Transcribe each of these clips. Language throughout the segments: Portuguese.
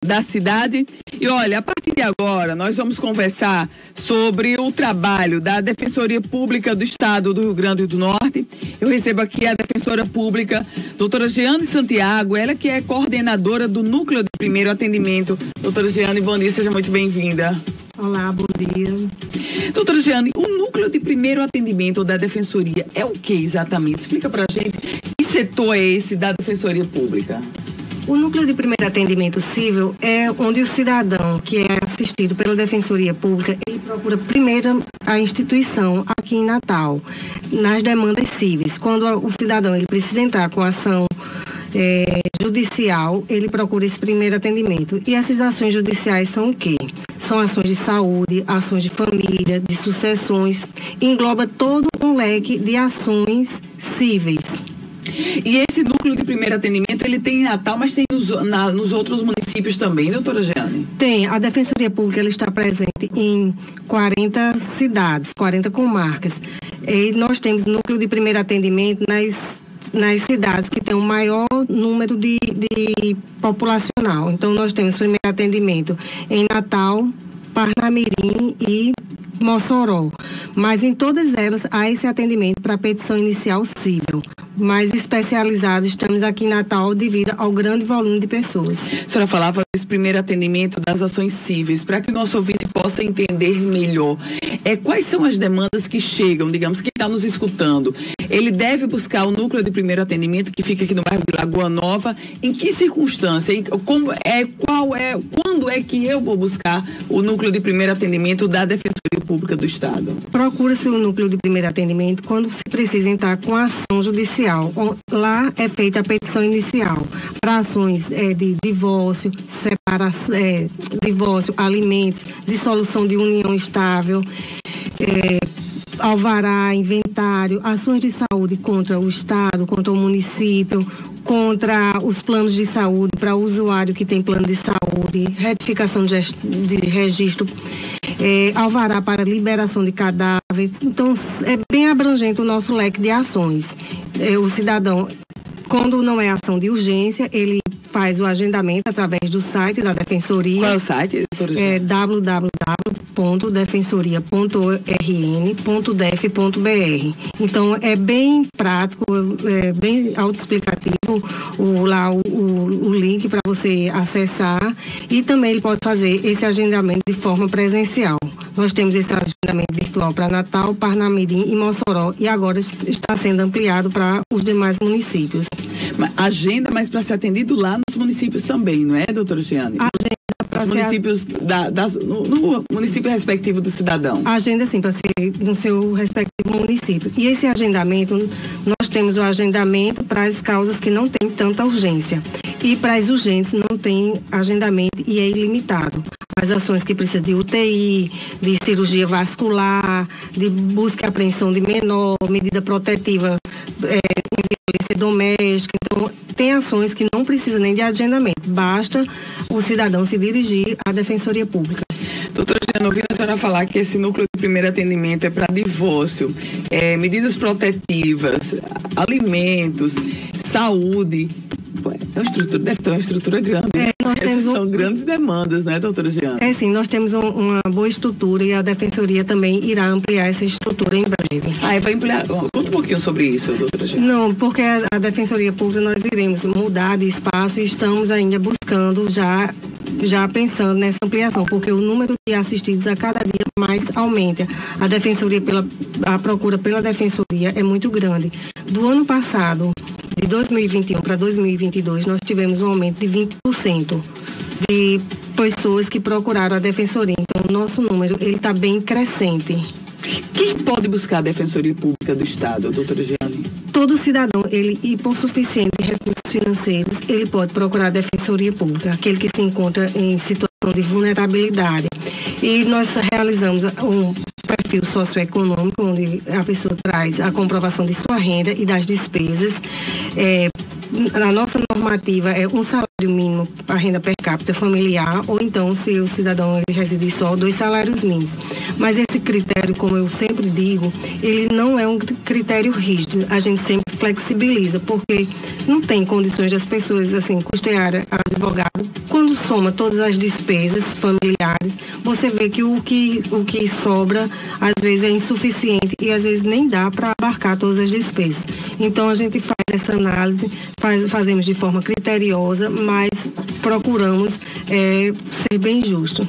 da cidade. E olha, a partir de agora nós vamos conversar sobre o trabalho da Defensoria Pública do Estado do Rio Grande do Norte. Eu recebo aqui a defensora pública, doutora Jeane Santiago, ela que é coordenadora do Núcleo de Primeiro Atendimento. Doutora Jeane, bom dia, seja muito bem-vinda. Olá, bom dia. Doutora Jeane, o Núcleo de Primeiro Atendimento da Defensoria é o que exatamente? Explica pra gente que setor é esse da Defensoria Pública. O Núcleo de Primeiro Atendimento Civil é onde o cidadão que é assistido pela Defensoria Pública, ele procura primeiro a instituição aqui em Natal, nas demandas cíveis. Quando o cidadão ele precisa entrar com ação judicial, ele procura esse primeiro atendimento. E essas ações judiciais são o quê? São ações de saúde, ações de família, de sucessões, engloba todo um leque de ações cíveis. E esse núcleo de primeiro atendimento, ele tem em Natal, mas tem nos outros municípios também, doutora Jeane? Tem. A Defensoria Pública ela está presente em 40 cidades, 40 comarcas. E nós temos núcleo de primeiro atendimento nas cidades que tem o maior número de populacional. Então, nós temos primeiro atendimento em Natal, Parnamirim e Mossoró. Mas em todas elas há esse atendimento para petição inicial civil. Mais especializados estamos aqui em Natal devido ao grande volume de pessoas. A senhora falava desse primeiro atendimento das ações cíveis, para que o nosso ouvinte possa entender melhor. Quais são as demandas que chegam, digamos, quem está nos escutando? Ele deve buscar o núcleo de primeiro atendimento que fica aqui no bairro de Lagoa Nova. Em que circunstância? Quando é que eu vou buscar o núcleo de primeiro atendimento da Defensoria Pública do Estado? Procura-se o núcleo de primeiro atendimento quando se precisa entrar com ação judicial. Lá é feita a petição inicial para ações de divórcio, separação, divórcio, alimentos, dissolução de união estável, alvará, inventário, ações de saúde contra o Estado, contra o município, contra os planos de saúde para o usuário que tem plano de saúde, retificação de registro, alvará para liberação de cadáveres. Então, é bem abrangente o nosso leque de ações. O cidadão, quando não é ação de urgência, ele faz o agendamento através do site da Defensoria. Qual é o site, doutora? www.defensoria.rn.def.br. Então, é bem prático, bem autoexplicativo o link para você acessar, e também ele pode fazer esse agendamento de forma presencial. Nós temos esse agendamento virtual para Natal, Parnamirim e Mossoró, e agora está sendo ampliado para os demais municípios. Agenda, mas para ser atendido lá nos municípios também, não é, doutora Jeane? Agenda para ser municípios no município respectivo do cidadão. Agenda, sim, para ser no seu respectivo município. E esse agendamento, nós temos o agendamento para as causas que não têm tanta urgência. E para as urgentes não tem agendamento e é ilimitado. As ações que precisam de UTI, de cirurgia vascular, de busca e apreensão de menor, medida protetiva em violência doméstica. Então, tem ações que não precisam nem de agendamento. Basta o cidadão se dirigir à Defensoria Pública. Doutora Jeane, ouvindo a senhora falar que esse núcleo de primeiro atendimento é para divórcio, medidas protetivas, alimentos, saúde. Deve ter uma estrutura grande. São grandes demandas, não é, doutora Jeane? Sim, nós temos uma boa estrutura e a Defensoria também irá ampliar essa estrutura em breve. Vai ampliar. Conta um pouquinho sobre isso, doutora Jeane. Não, porque a Defensoria Pública nós iremos mudar de espaço e estamos ainda buscando, já pensando nessa ampliação, porque o número de assistidos a cada dia mais aumenta. A Defensoria, a procura pela Defensoria é muito grande. Do ano passado, de 2021 para 2022, nós tivemos um aumento de 20% de pessoas que procuraram a Defensoria. Então, o nosso número está bem crescente. Quem pode buscar a Defensoria Pública do Estado, doutora Jeane? Todo cidadão, ele hipossuficiente de recursos financeiros, ele pode procurar a Defensoria Pública, aquele que se encontra em situação de vulnerabilidade. E nós realizamos um perfil socioeconômico, onde a pessoa traz a comprovação de sua renda e das despesas a nossa normativa é um salário mínimo para renda per capita familiar, ou então, se o cidadão ele residir só, 2 salários mínimos. Mas esse critério, como eu sempre digo, ele não é um critério rígido. A gente sempre flexibiliza, porque não tem condições das pessoas, assim, custear advogado. Quando soma todas as despesas familiares, você vê que o que sobra, às vezes, é insuficiente e às vezes nem dá para abarcar todas as despesas. Então, a gente faz essa análise, fazemos de forma criteriosa, mas procuramos ser bem justos.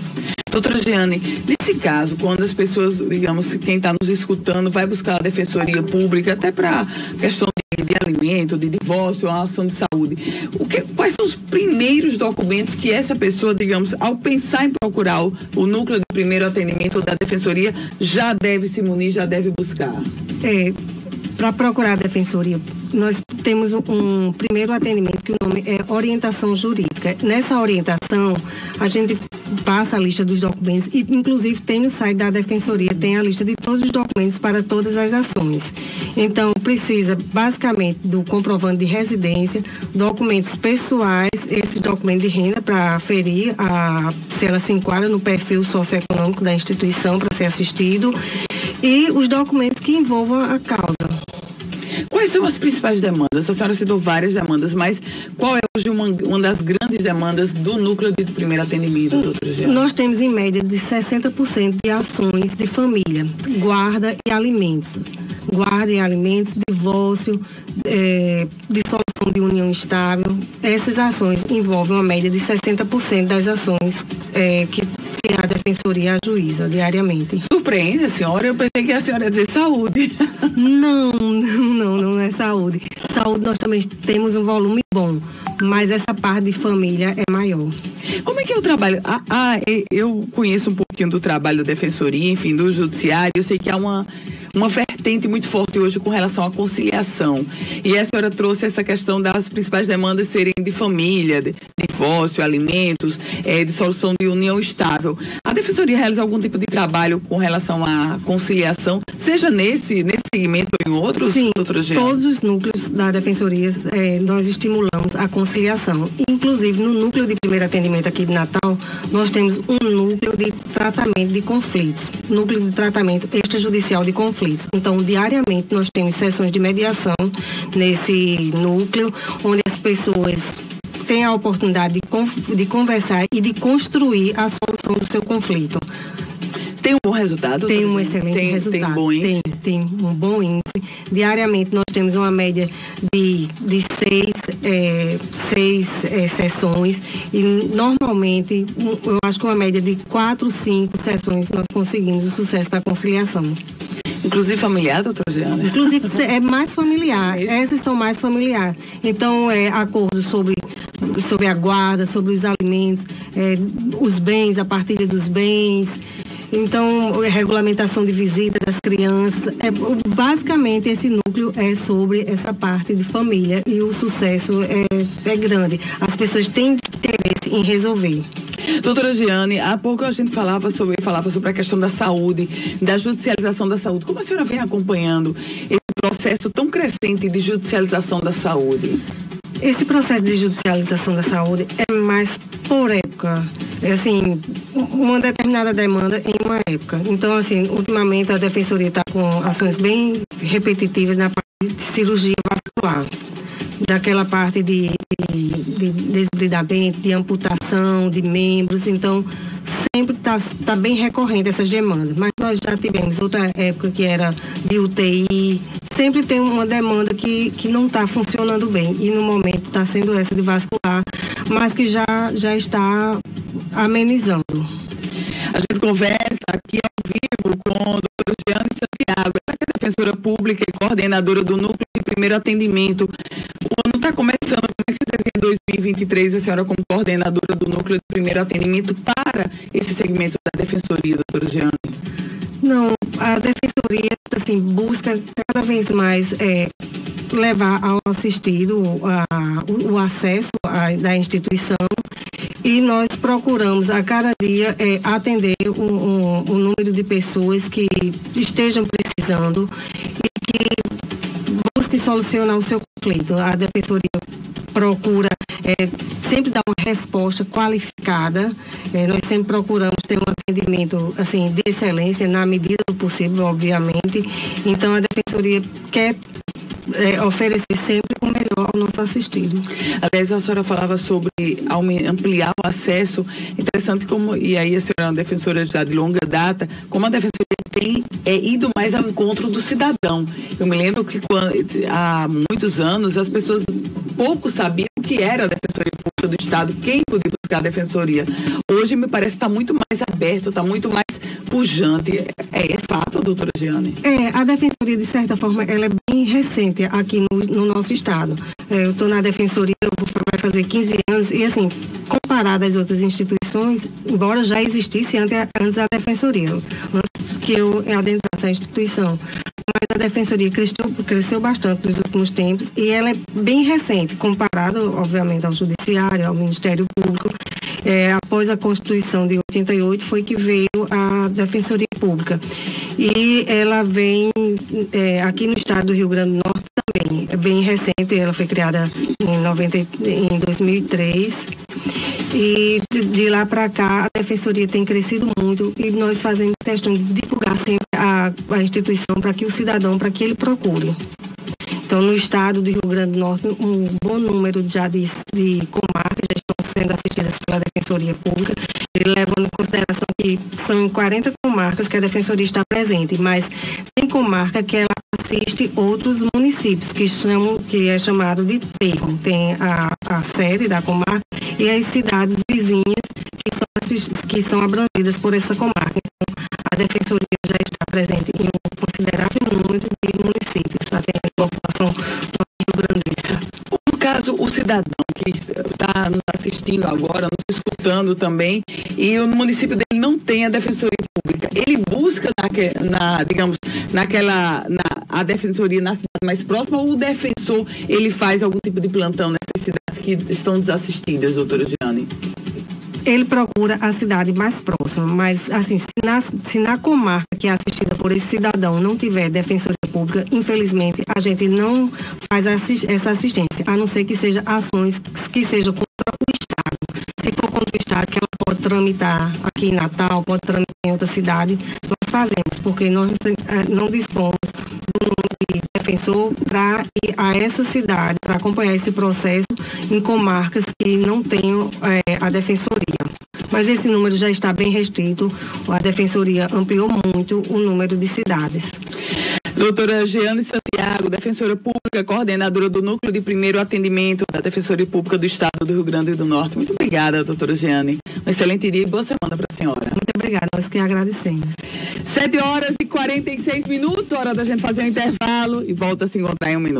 Doutora Jeane, nesse caso, quando as pessoas, digamos, quem está nos escutando vai buscar a Defensoria Pública, até para questão de alimento, de divórcio, uma ação de saúde, quais são os primeiros documentos que essa pessoa, digamos, ao pensar em procurar o núcleo de primeiro atendimento da Defensoria, já deve se munir, já deve buscar? Para procurar a Defensoria, nós temos um primeiro atendimento que o nome é orientação jurídica. Nessa orientação, a gente passa a lista dos documentos e, inclusive, tem no site da Defensoria, tem a lista de todos os documentos para todas as ações. Então, precisa, basicamente, do comprovante de residência, documentos pessoais, esses documentos de renda para aferir se ela se enquadra no perfil socioeconômico da instituição para ser assistido, e os documentos que envolvam a causa. Quais são as principais demandas? A senhora citou várias demandas, mas qual é hoje uma das grandes demandas do núcleo de primeiro atendimento, doutora Jeane? Nós temos em média de 60% de ações de família, guarda e alimentos. Guarda e alimentos, divórcio, dissolução de união estável. Essas ações envolvem uma média de 60% das ações que a Defensoria ajuiza diariamente. Surpreende a senhora? Eu pensei que a senhora ia dizer saúde. Não é saúde. Saúde nós também temos um volume bom, mas essa parte de família é maior. Como é que é o trabalho? Eu conheço um pouquinho do trabalho da Defensoria, enfim, do Judiciário. Eu sei que há uma vertente muito forte hoje com relação à conciliação. E a senhora trouxe essa questão das principais demandas serem de família, de divórcio, alimentos, dissolução de união estável. A Defensoria realiza algum tipo de trabalho com relação à conciliação, seja nesse segmento ou em outros? Sim, todos os núcleos da Defensoria nós estimulamos a conciliação. Inclusive, no núcleo de primeiro atendimento aqui de Natal, nós temos um núcleo de tratamento de conflitos, núcleo de tratamento extrajudicial de conflitos. Então, diariamente, nós temos sessões de mediação nesse núcleo, onde as pessoas têm a oportunidade de conversar e de construir a solução do seu conflito. Tem um bom resultado? Tem um excelente resultado. Tem bom índice? Tem um bom índice. Diariamente nós temos uma média de seis sessões e normalmente eu acho que uma média de 4, 5 sessões nós conseguimos o sucesso da conciliação. Inclusive familiar, doutora Jeane? Inclusive é mais familiar. Essas são mais familiares. Então, acordo sobre a guarda, sobre os alimentos, os bens, a partilha dos bens. Então, regulamentação de visita das crianças. Basicamente, esse núcleo é sobre essa parte de família e o sucesso é grande. As pessoas têm interesse em resolver. Doutora Jeane, há pouco a gente falava sobre a questão da saúde, da judicialização da saúde. Como a senhora vem acompanhando esse processo tão crescente de judicialização da saúde? Esse processo de judicialização da saúde é mais por época. Assim, uma determinada demanda em uma época. Então, assim, ultimamente a Defensoria está com ações bem repetitivas na parte de cirurgia vascular. Daquela parte de desbridamento, de amputação de membros. Então, sempre tá bem recorrente essas demandas. Mas nós já tivemos outra época que era de UTI. Sempre tem uma demanda que não está funcionando bem. E no momento está sendo essa de vascular, mas que já está amenizando. A gente conversa aqui ao vivo com a doutora Jeane Santiago, ela é defensora pública e coordenadora do Núcleo de Primeiro Atendimento. O ano está começando, como é que você desenha em 2023 a senhora como coordenadora do Núcleo de Primeiro Atendimento para esse segmento da Defensoria, doutora Jeane? Não, a Defensoria assim, busca cada vez mais levar ao assistido o acesso da instituição, e nós procuramos a cada dia atender um número de pessoas que estejam precisando e que busquem solucionar o seu conflito. A defensoria procura sempre dar uma resposta qualificada. Nós sempre procuramos ter um atendimento assim, de excelência, na medida do possível, obviamente. Então, a defensoria quer oferecer sempre o melhor ao nosso assistido. Aliás, a senhora falava sobre ampliar o acesso. Interessante como, e aí a senhora é uma defensora já de longa data, como a defensoria tem ido mais ao encontro do cidadão. Eu me lembro que há muitos anos as pessoas pouco sabiam o que era a Defensoria Pública do Estado, quem podia buscar a defensoria. Hoje me parece que está muito mais aberto, está muito mais pujante. É fato, doutora Giane? A defensoria, de certa forma, ela é bem recente aqui no nosso estado. Eu estou na defensoria, vai fazer 15 anos, e assim, comparado às outras instituições, embora já existisse antes a defensoria, antes que eu adentrasse a instituição. Mas a defensoria cresceu bastante nos últimos tempos e ela é bem recente, comparado, obviamente, ao judiciário, ao Ministério Público. Após a Constituição de 88 foi que veio a Defensoria Pública. E ela vem aqui no estado do Rio Grande do Norte também. É bem recente, ela foi criada em 2003. E de lá para cá, a defensoria tem crescido muito e nós fazemos questão de divulgar sempre a instituição para que o cidadão, para que ele procure. Então, no estado do Rio Grande do Norte, um bom número já de comarcas já estão sendo assistidas pela Defensoria Pública, levando em consideração que são em 40 comarcas que a Defensoria está presente, mas tem comarca que ela assiste outros municípios, que é chamado de termo. Tem a sede da comarca e as cidades vizinhas que são abrangidas por essa comarca. Então, a Defensoria já está presente em um considerável número de municípios, atendendo a população rio-grandista. No caso, o cidadão que está nos assistindo agora, nos escutando também, e o município dele não tem a Defensoria Pública, ele busca a defensoria na cidade mais próxima, ou o defensor ele faz algum tipo de plantão nessas cidades que estão desassistidas, doutora Giane? Ele procura a cidade mais próxima, mas assim, se na comarca que é assistida por esse cidadão não tiver defensoria pública, infelizmente a gente não faz essa assistência, a não ser que seja ações que sejam contra o Estado. Se for contra o Estado, que ela pode tramitar aqui em Natal, pode tramitar em outra cidade, nós fazemos, porque nós não dispomos do número de defensor para ir a essa cidade, para acompanhar esse processo em comarcas que não tenham a defensoria. Mas esse número já está bem restrito, a defensoria ampliou muito o número de cidades. Doutora Giane Santiago, defensora pública, coordenadora do Núcleo de Primeiro Atendimento da Defensoria Pública do Estado do Rio Grande do Norte. Muito obrigada, doutora Giane. Um excelente dia e boa semana para a senhora. Muito obrigada, nós que agradecemos. 7h46, hora da gente fazer um intervalo e volta a se encontrar em 1 minuto.